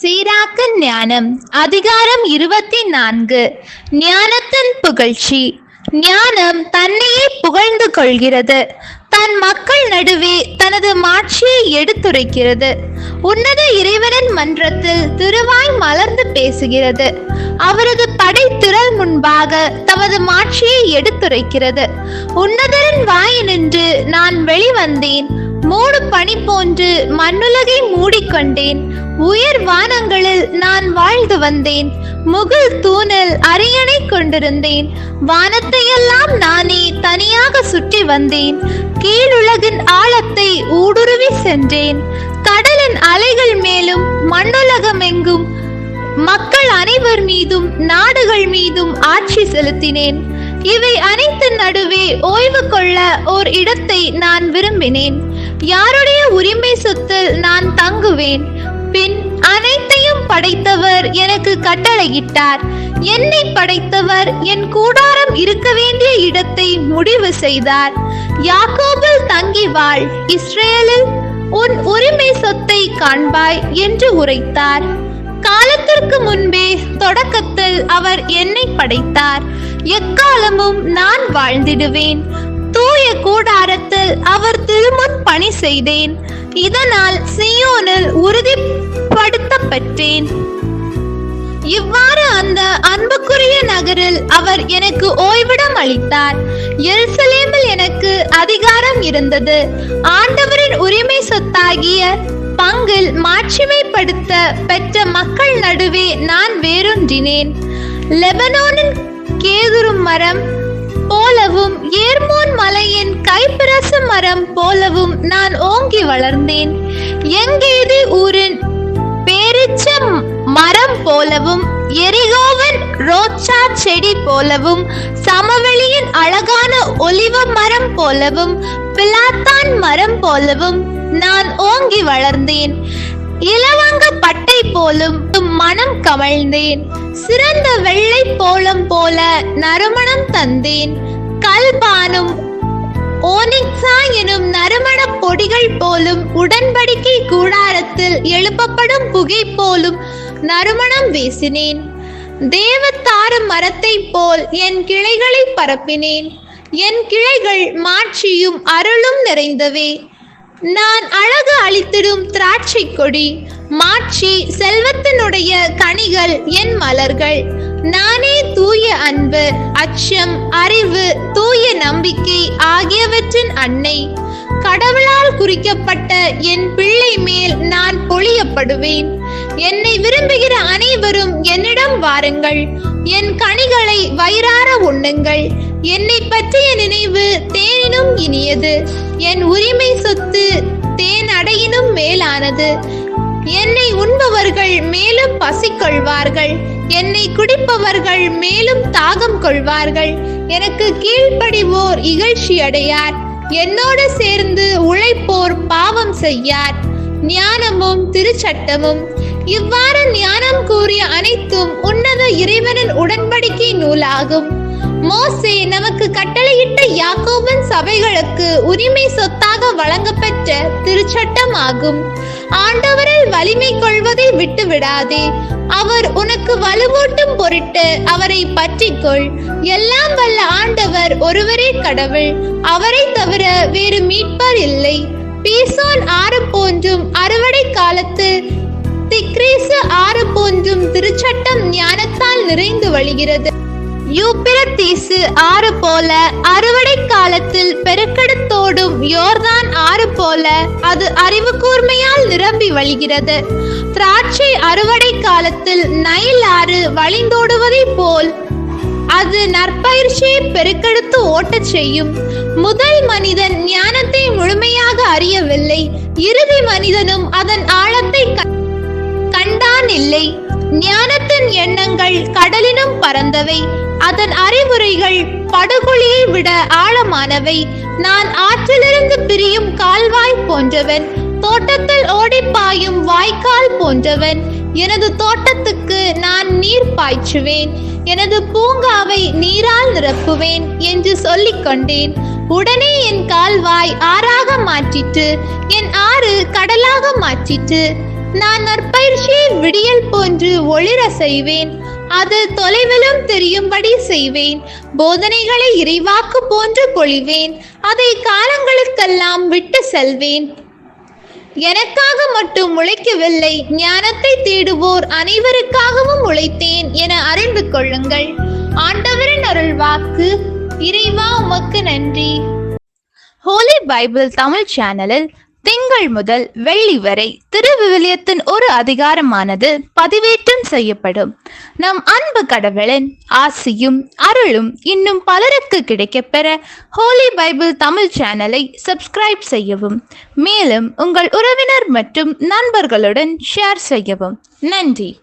சீராக்க ஞானம் அதிகாரம் 24. ஞானத்தின் புகழ்ச்சி. ஞானம் தன்னையே புகழ்ந்து கொள்கிறது. தன் மக்கள் நடுவே தனது மாட்சியை எடுத்துரைக்கிறது. உன்னத இறைவனின் மன்றத்தில் திருவாய் மலர்ந்து பேசுகிறது. அவரது படைத்திரள் முன்பாக தமது மாட்சியை எடுத்துரைக்கிறது. உன்னதரின் வாயினின்று நான் வெளிவந்தேன். மூடு பனி போன்று மண்ணுலகை மூடிக்கொண்டேன். உயர் வானங்களில் நான் வாழ்ந்து வந்தேன். முகில் தூணில் அரியணை கொண்டிருந்தேன். வானத்தையெல்லாம் நானே தனியாக சுற்றி வந்தேன். கீழுலகின் ஆழத்தை ஊடுருவி சென்றேன். கடலின் அலைகள் மேலும் மண்ணுலகம் எங்கும் மக்கள் அனைவர் மீதும் நாடுகள் மீதும் ஆட்சி செலுத்தினேன். இவை அனைத்தின் நடுவே ஓய்வு கொள்ள ஓர் இடத்தை நான் விரும்பினேன். யாருடைய உரிமை சொத்தில் நான் தங்குவேன். பின் அனைத்தையும் படைத்தவர் எனக்கு கட்டளையிட்டார். என்னை படைத்தவர் என் கூடாரம் இருக்க வேண்டிய இடத்தை முடிவு செய்தார். யாக்கோபில் தங்கி வாழ், இஸ்ரேலில் உன் உரிமை சொத்தை காண்பாய் என்று உரைத்தார். காலத்திற்கு முன்பே தொடக்கத்தில் அவர் என்னை படைத்தார். எக்காலமும் நான் வாழ்ந்திடுவேன். தூய கூடாரத்தில் அவர் திருமுன் பணி செய்தேன். இதனால் சீயோனில் உறுதிப்படுத்தப்பட்டேன். இவ்வாறு அந்த அன்புக்குரிய நகரில் அவர் எனக்கு ஓய்விடம் அளித்தார். எருசலேமில் எனக்கு அதிகாரம் இருந்தது. ஆண்டவரின் உரிமை சொத்தாகிய பங்கில் மாட்சிமைப்படுத்த பெற்ற மக்கள் நடுவே நான் வேரூன்றினேன். லெபனோனின் கேதுரு மரம் போலவும் ஏர்மோன் மலையின் கைப்பிரசு மரம் போலவும் நான் ஓங்கி வளர்ந்தேன். எங்கேதி ஊரின் பேரிச்ச மரம் போலவும் எரிகோவின் ரோச்சா செடி போலவும் சமவெளியின் அழகான ஒலிவ மரம் போலவும் பிளாத்தான் மரம் போலவும் நான் ஓங்கி வளர்ந்தேன். இலவங்க பட்டை போலும் மனம் கமழ்ந்தேன். சிறந்த வெள்ளை போலம் போல நறுமணம் தந்தேன். கல்பானும் ஓனிக்ஸா எனும் நறுமண பொடிகள் போலும் உடன்படிக்கை கூடாரத்தில் எழுப்பப்படும் புகை போலும் நறுமணம் வீசினேன். தேவதாரு மரத்தை போல் என் கிளைகளை பரப்பினேன். என் கிளைகள் மாட்சியும் அருளும் நிறைந்தவே. நான் அழகு அளித்திடும் திராட்சை கொடி. மாட்சி செல்வத்தினுடைய கனிகள் என் மலர்கள். நானே தூய அன்பு, அச்சம், அறிவு, தூய நம்பிக்கை ஆகியவற்றின் அன்னை. கடவுளால் குறிக்கப்பட்ட என் பிள்ளை மேல் நான் பொழியப்படுவேன். என்னை விரும்புகிற அனைவரும் என்னிடம் வாருங்கள். என் கனிகளை வயிறார உண்ணுங்கள். என்னை பற்றிய நினைவு தேனினும் இனியது. என் உரிமை சொத்து தேன் அடையினும் மேலானது. என்னை உண்பவர்கள் மேலும் பசி கொள்வார்கள். என்னை குடிப்பவர்கள் மேலும் தாகம் கொள்வார்கள். எனக்கு கீழ்ப்படிவோர் இகழ்ச்சி அடையார். என்னோடு சேர்ந்து உழைப்போர் பாவம் செய்யார். ஞானமும் திருச்சட்டமும். இவ்வாறு ஞானம் கூறிய அனைத்தும் உன்னத இறைவனின் உடன்படிக்கை நூலாகும். மோசே நமக்கு கட்டளையிட்ட யாக்கோபின் சபைகளுக்கு உரிமை சொத்தாக வழங்கப்பெற்ற திருச்சட்டம் ஆகும். ஆண்டவரில் வலிமை கொள்வதை விட்டு விடாதே. அவர் உனக்கு வலுவூட்டும் பொருட்டு அவரை பற்றிக்கொள். எல்லாம் வல்ல ஆண்டவர் ஒருவரே கடவுள். அவரை தவிர வேறு மீட்பர் இல்லை. பீசோன் ஆறு போன்றும் அறுவடை காலத்து திக்ரீசு ஆறு போன்றும் திருச்சட்டம் ஞானத்தால் நிறைந்து வழிகிறது. யூப்பிரத்தீசு ஆறு போல அறுவடை காலத்தில் பெருக்கெடுத்தோடும் யோர்தான் ஆறு போல அது அறிவு கூர்மையால் நிரம்பி வழிகிறது. திராட்சை அறுவடை காலத்தில் நைல் ஆறு வழிந்தோடுவதை போல் அது நற்பயிற்சியை பெருக்கெடுத்து ஓட்டச் செய்யும். முதல் மனிதன் ஞானத்தை முழுமையாக அறியவில்லை. இறுதி மனிதனும் அதன் ஆழத்தை கண்டான் இல்லை. ஞானத்தின் எண்ணங்கள் கடலினும் பரந்தவை. அதன் அறிவுரைகள் படுகொலியை விட ஆழமானவை. நான் ஆற்றிலிருந்து பிரியும் கால்வாய் போன்றவன். தோட்டத்தில் ஓடிப்பாயும் வாய்க்கால் போன்றவன். எனது தோட்டத்துக்கு நான் நீர் பாய்ச்சுவேன். எனது பூங்காவை நீரால் நிரப்புவேன் என்று சொல்லிக் கொண்டேன். உடனே என் கால்வாய் ஆறாக மாற்றிற்று. என் ஆறு கடலாக மாற்றிற்று. நான் நற்பயிற்சியை விடியல் போன்று ஒளிர செய்வேன். அது தொலைவிலும் தெரியும்படி செய்வேன். போதனைகளை இறைவாக்கு போன்று பொழிவேன். அதை காலங்களுக்கெல்லாம் விட்டு செல்வேன். எனக்காக மட்டும் உழைக்கவில்லை, ஞானத்தை தேடுவோர் அனைவருக்காகவும் உழைத்தேன் என அறிந்து கொள்ளுங்கள். ஆண்டவரின் அருள்வாக்கு. இறைவா உமக்கு நன்றி. ஹோலி பைபிள் தமிழ் சேனலில் திங்கள் முதல் வெள்ளி வரை திருவிவிலியத்தின் ஒரு அதிகாரமானது பதிவேற்றம் செய்யப்படும். நம் அன்பு கடவுளின் ஆசியும் அருளும் இன்னும் பலருக்கு கிடைக்கப்பெற ஹோலி பைபிள் தமிழ் சேனலை சப்ஸ்கிரைப் செய்யவும். மேலும் உங்கள் உறவினர் மற்றும் நண்பர்களுடன் ஷேர் செய்யவும். நன்றி.